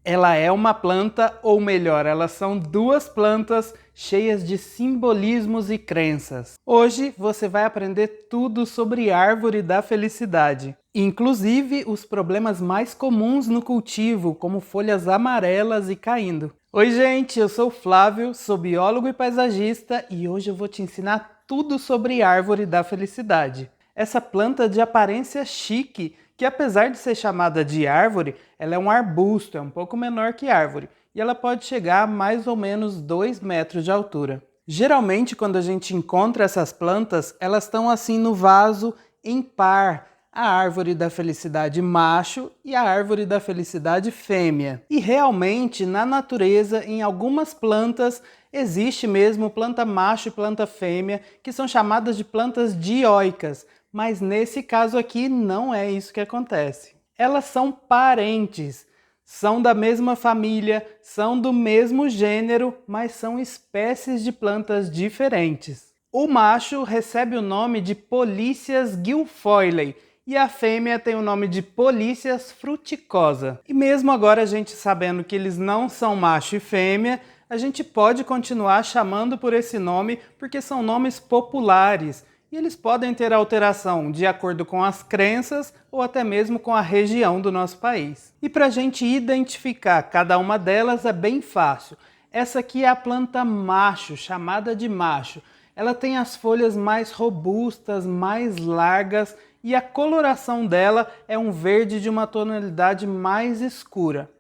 Ela é uma planta, ou melhor, elas são duas plantas cheias de simbolismos e crenças. Hoje você vai aprender tudo sobre árvore da felicidade, inclusive os problemas mais comuns no cultivo, como folhas amarelas e caindo. Oi gente, eu sou o Flávio, sou biólogo e paisagista e hoje eu vou te ensinar tudo sobre árvore da felicidade. Essa planta de aparência chique, que apesar de ser chamada de árvore, ela é um arbusto, é um pouco menor que árvore, e ela pode chegar a mais ou menos 2 metros de altura. Geralmente, quando a gente encontra essas plantas, elas estão assim no vaso em par, a árvore da felicidade macho e a árvore da felicidade fêmea. E realmente, na natureza, em algumas plantas, existe mesmo planta macho e planta fêmea, que são chamadas de plantas dioicas, mas nesse caso aqui não é isso que acontece. Elas são parentes, são da mesma família, são do mesmo gênero, mas são espécies de plantas diferentes. O macho recebe o nome de Polícias guilfoylei e a fêmea tem o nome de Polícias fruticosa. E mesmo agora a gente sabendo que eles não são macho e fêmea, a gente pode continuar chamando por esse nome porque são nomes populares. E eles podem ter alteração de acordo com as crenças ou até mesmo com a região do nosso país. E para a gente identificar cada uma delas é bem fácil. Essa aqui é a planta macho, chamada de macho. Ela tem as folhas mais robustas, mais largas e a coloração dela é um verde de uma tonalidade mais escura.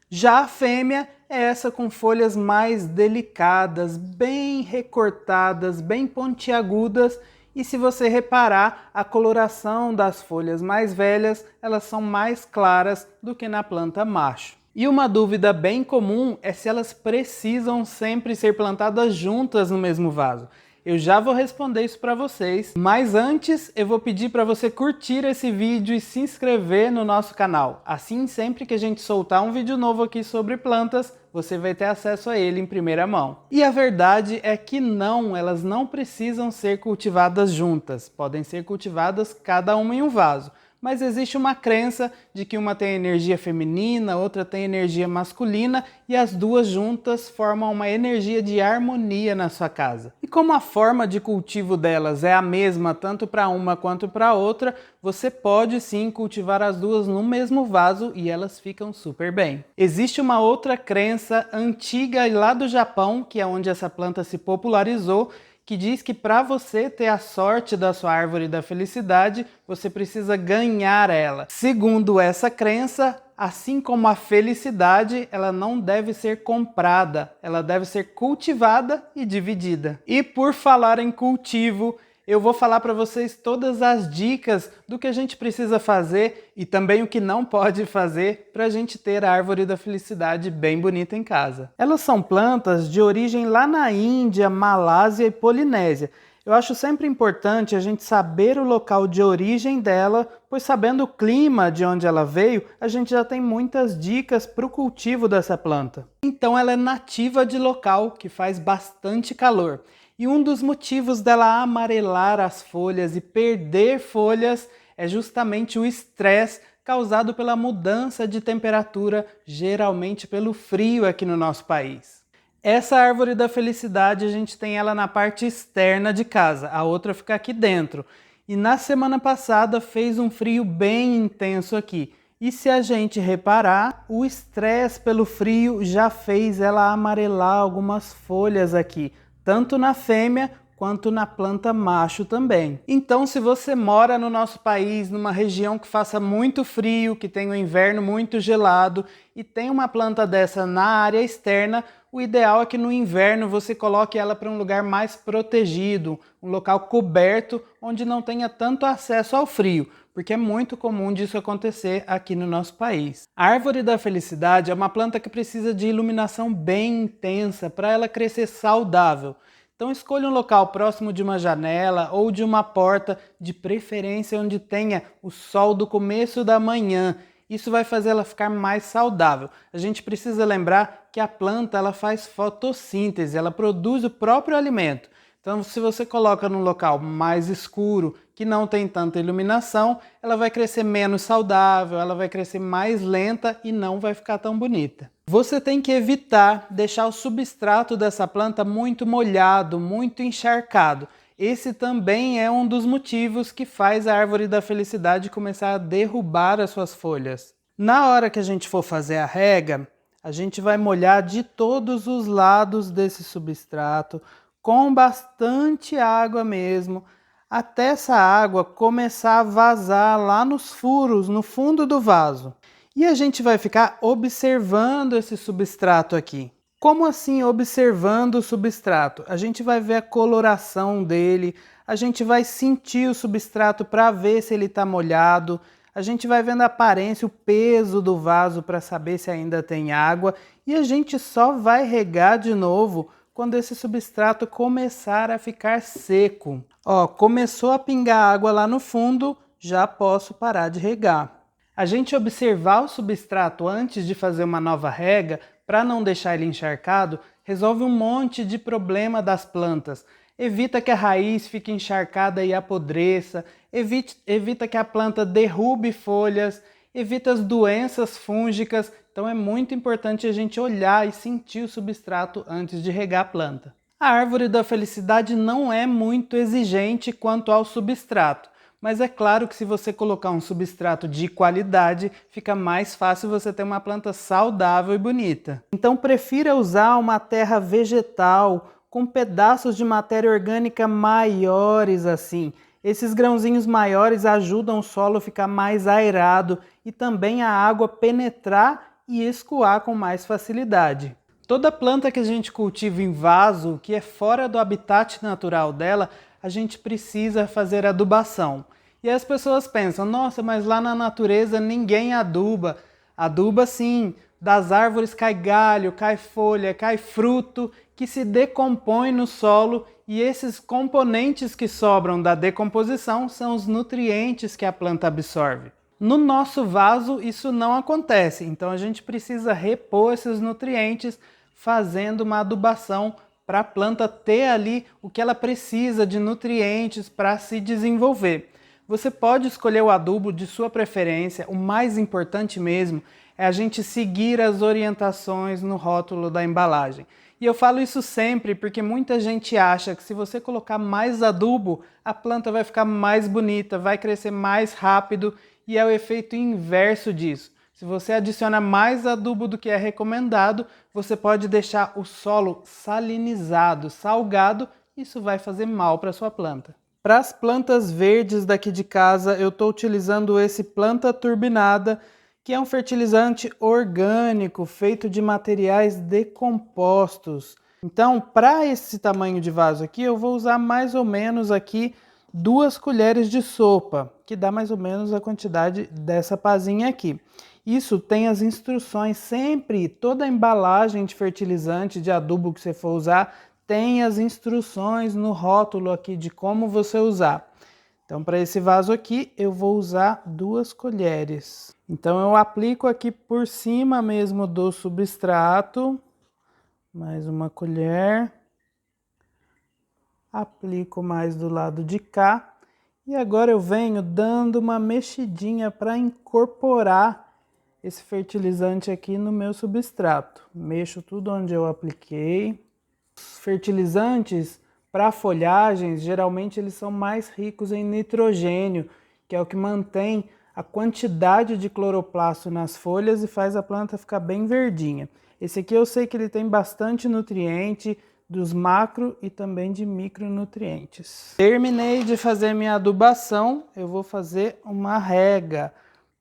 Já a fêmea é essa com folhas mais delicadas, bem recortadas, bem pontiagudas. E se você reparar, a coloração das folhas mais velhas, elas são mais claras do que na planta macho. E uma dúvida bem comum é se elas precisam sempre ser plantadas juntas no mesmo vaso. Eu já vou responder isso para vocês, mas antes eu vou pedir para você curtir esse vídeo e se inscrever no nosso canal. Assim, sempre que a gente soltar um vídeo novo aqui sobre plantas, você vai ter acesso a ele em primeira mão. E a verdade é que não, elas não precisam ser cultivadas juntas. Podem ser cultivadas cada uma em um vaso. Mas existe uma crença de que uma tem energia feminina, outra tem energia masculina e as duas juntas formam uma energia de harmonia na sua casa. E como a forma de cultivo delas é a mesma tanto para uma quanto para outra, você pode sim cultivar as duas no mesmo vaso e elas ficam super bem. Existe uma outra crença antiga lá do Japão, que é onde essa planta se popularizou, que diz que para você ter a sorte da sua árvore da felicidade, você precisa ganhar ela. Segundo essa crença, assim como a felicidade, ela não deve ser comprada, ela deve ser cultivada e dividida. E por falar em cultivo, eu vou falar para vocês todas as dicas do que a gente precisa fazer e também o que não pode fazer para a gente ter a árvore da felicidade bem bonita em casa. Elas são plantas de origem lá na Índia, Malásia e Polinésia. Eu acho sempre importante a gente saber o local de origem dela, pois sabendo o clima de onde ela veio, a gente já tem muitas dicas para o cultivo dessa planta. Então ela é nativa de local que faz bastante calor. E um dos motivos dela amarelar as folhas e perder folhas é justamente o estresse causado pela mudança de temperatura, geralmente pelo frio aqui no nosso país. Essa árvore da felicidade a gente tem ela na parte externa de casa, a outra fica aqui dentro. E na semana passada fez um frio bem intenso aqui. E se a gente reparar, o estresse pelo frio já fez ela amarelar algumas folhas aqui, tanto na fêmea quanto na planta macho também. Então, se você mora no nosso país, numa região que faça muito frio, que tem um inverno muito gelado e tem uma planta dessa na área externa, o ideal é que no inverno você coloque ela para um lugar mais protegido, um local coberto, onde não tenha tanto acesso ao frio, porque é muito comum disso acontecer aqui no nosso país. A árvore da felicidade é uma planta que precisa de iluminação bem intensa para ela crescer saudável. Então escolha um local próximo de uma janela ou de uma porta, de preferência onde tenha o sol do começo da manhã. Isso vai fazer ela ficar mais saudável. A gente precisa lembrar que a planta ela faz fotossíntese, ela produz o próprio alimento. Então se você coloca num local mais escuro, que que não tem tanta iluminação, ela vai crescer menos saudável, ela vai crescer mais lenta e não vai ficar tão bonita. Você tem que evitar deixar o substrato dessa planta muito molhado, muito encharcado. Esse também é um dos motivos que faz a árvore da felicidade começar a derrubar as suas folhas. Na hora que a gente for fazer a rega, a gente vai molhar de todos os lados desse substrato, com bastante água mesmo, até essa água começar a vazar lá nos furos, no fundo do vaso. E a gente vai ficar observando esse substrato aqui. Como assim observando o substrato? A gente vai ver a coloração dele, a gente vai sentir o substrato para ver se ele está molhado, a gente vai vendo a aparência, o peso do vaso para saber se ainda tem água e a gente só vai regar de novo quando esse substrato começar a ficar seco. Ó, começou a pingar água lá no fundo, já posso parar de regar. A gente observar o substrato antes de fazer uma nova rega, para não deixar ele encharcado, resolve um monte de problema das plantas. Evita que a raiz fique encharcada e apodreça, evita que a planta derrube folhas, evita as doenças fúngicas. Então é muito importante a gente olhar e sentir o substrato antes de regar a planta. A árvore da felicidade não é muito exigente quanto ao substrato, mas é claro que se você colocar um substrato de qualidade, fica mais fácil você ter uma planta saudável e bonita. Então prefira usar uma terra vegetal com pedaços de matéria orgânica maiores assim. Esses grãozinhos maiores ajudam o solo a ficar mais aerado e também a água penetrar e escoar com mais facilidade. Toda planta que a gente cultiva em vaso, que é fora do habitat natural dela, a gente precisa fazer adubação. E as pessoas pensam, nossa, mas lá na natureza ninguém aduba. Aduba sim, das árvores cai galho, cai folha, cai fruto, que se decompõe no solo e esses componentes que sobram da decomposição são os nutrientes que a planta absorve. No nosso vaso isso não acontece, então a gente precisa repor esses nutrientes fazendo uma adubação para a planta ter ali o que ela precisa de nutrientes para se desenvolver. Você pode escolher o adubo de sua preferência, o mais importante mesmo é a gente seguir as orientações no rótulo da embalagem. E eu falo isso sempre porque muita gente acha que se você colocar mais adubo, a planta vai ficar mais bonita, vai crescer mais rápido e é o efeito inverso disso. Se você adiciona mais adubo do que é recomendado, você pode deixar o solo salinizado, salgado, isso vai fazer mal para a sua planta. Para as plantas verdes daqui de casa, eu estou utilizando esse Planta Turbinada, que é um fertilizante orgânico feito de materiais decompostos. Então, para esse tamanho de vaso aqui, eu vou usar mais ou menos aqui 2 colheres de sopa, que dá mais ou menos a quantidade dessa pazinha aqui. Isso tem as instruções sempre, toda a embalagem de fertilizante, de adubo que você for usar, tem as instruções no rótulo aqui de como você usar. Então, para esse vaso aqui, eu vou usar 2 colheres. Então, eu aplico aqui por cima mesmo do substrato, mais 1 colher. Aplico mais do lado de cá. E agora eu venho dando uma mexidinha para incorporar esse fertilizante aqui no meu substrato. Mexo tudo onde eu apliquei. Os fertilizantes para folhagens, geralmente eles são mais ricos em nitrogênio, que é o que mantém a quantidade de cloroplasto nas folhas e faz a planta ficar bem verdinha. Esse aqui eu sei que ele tem bastante nutriente, dos macro e também de micronutrientes. Terminei de fazer minha adubação, eu vou fazer uma rega.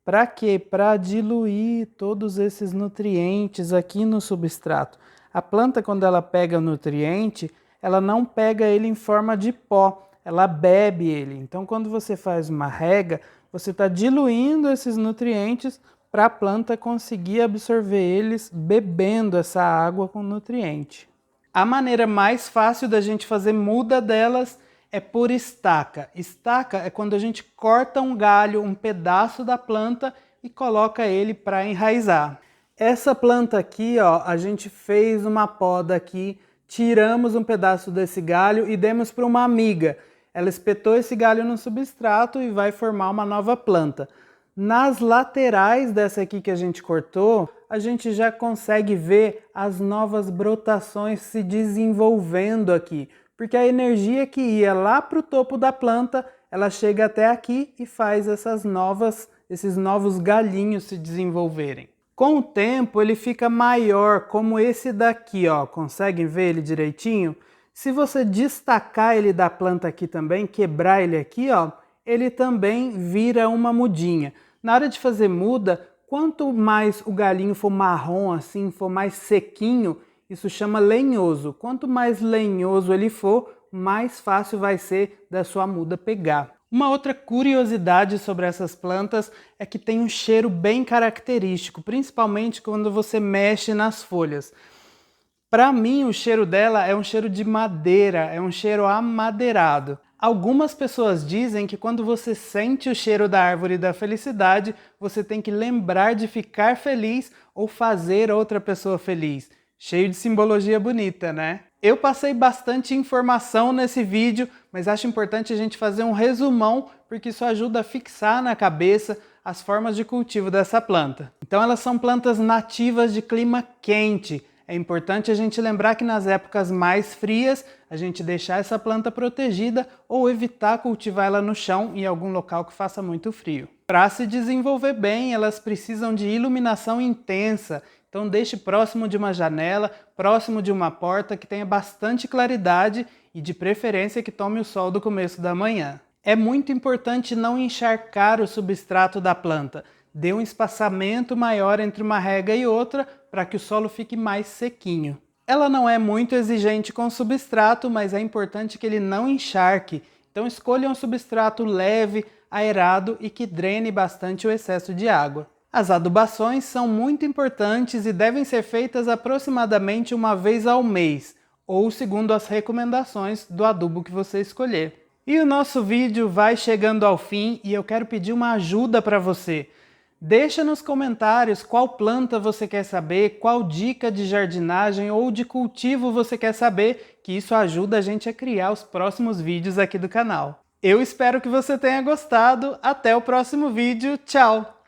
Para quê? Para diluir todos esses nutrientes aqui no substrato. A planta, quando ela pega o nutriente, ela não pega ele em forma de pó, ela bebe ele. Então, quando você faz uma rega, você está diluindo esses nutrientes para a planta conseguir absorver eles bebendo essa água com nutriente. A maneira mais fácil da gente fazer muda delas é por estaca. Estaca é quando a gente corta um galho, um pedaço da planta e coloca ele para enraizar. Essa planta aqui, ó, a gente fez uma poda aqui, tiramos um pedaço desse galho e demos para uma amiga. ela espetou esse galho no substrato e vai formar uma nova planta. Nas laterais dessa aqui que a gente cortou, a gente já consegue ver as novas brotações se desenvolvendo aqui, porque a energia que ia lá para o topo da planta, ela chega até aqui e faz esses novos galhinhos se desenvolverem. Com o tempo ele fica maior, como esse daqui, ó. Conseguem ver ele direitinho? Se você destacar ele da planta aqui também, quebrar ele aqui, ó, ele também vira uma mudinha. Na hora de fazer muda, quanto mais o galinho for marrom assim, for mais sequinho, isso chama lenhoso. Quanto mais lenhoso ele for, mais fácil vai ser da sua muda pegar. Uma outra curiosidade sobre essas plantas é que tem um cheiro bem característico, principalmente quando você mexe nas folhas. Para mim, o cheiro dela é um cheiro de madeira, é um cheiro amadeirado. Algumas pessoas dizem que quando você sente o cheiro da árvore da felicidade, você tem que lembrar de ficar feliz ou fazer outra pessoa feliz. Cheio de simbologia bonita, né? Eu passei bastante informação nesse vídeo, mas acho importante a gente fazer um resumão, porque isso ajuda a fixar na cabeça as formas de cultivo dessa planta. Então elas são plantas nativas de clima quente. É importante a gente lembrar que nas épocas mais frias, a gente deixar essa planta protegida ou evitar cultivar ela no chão em algum local que faça muito frio. Para se desenvolver bem, elas precisam de iluminação intensa. Então deixe próximo de uma janela, próximo de uma porta que tenha bastante claridade e de preferência que tome o sol do começo da manhã. É muito importante não encharcar o substrato da planta. Dê um espaçamento maior entre uma rega e outra para que o solo fique mais sequinho. Ela não é muito exigente com o substrato, mas é importante que ele não encharque. Então escolha um substrato leve, aerado e que drene bastante o excesso de água. As adubações são muito importantes e devem ser feitas aproximadamente uma vez ao mês, ou segundo as recomendações do adubo que você escolher. E o nosso vídeo vai chegando ao fim e eu quero pedir uma ajuda para você. Deixa nos comentários qual planta você quer saber, qual dica de jardinagem ou de cultivo você quer saber, que isso ajuda a gente a criar os próximos vídeos aqui do canal. Eu espero que você tenha gostado. Até o próximo vídeo. Tchau!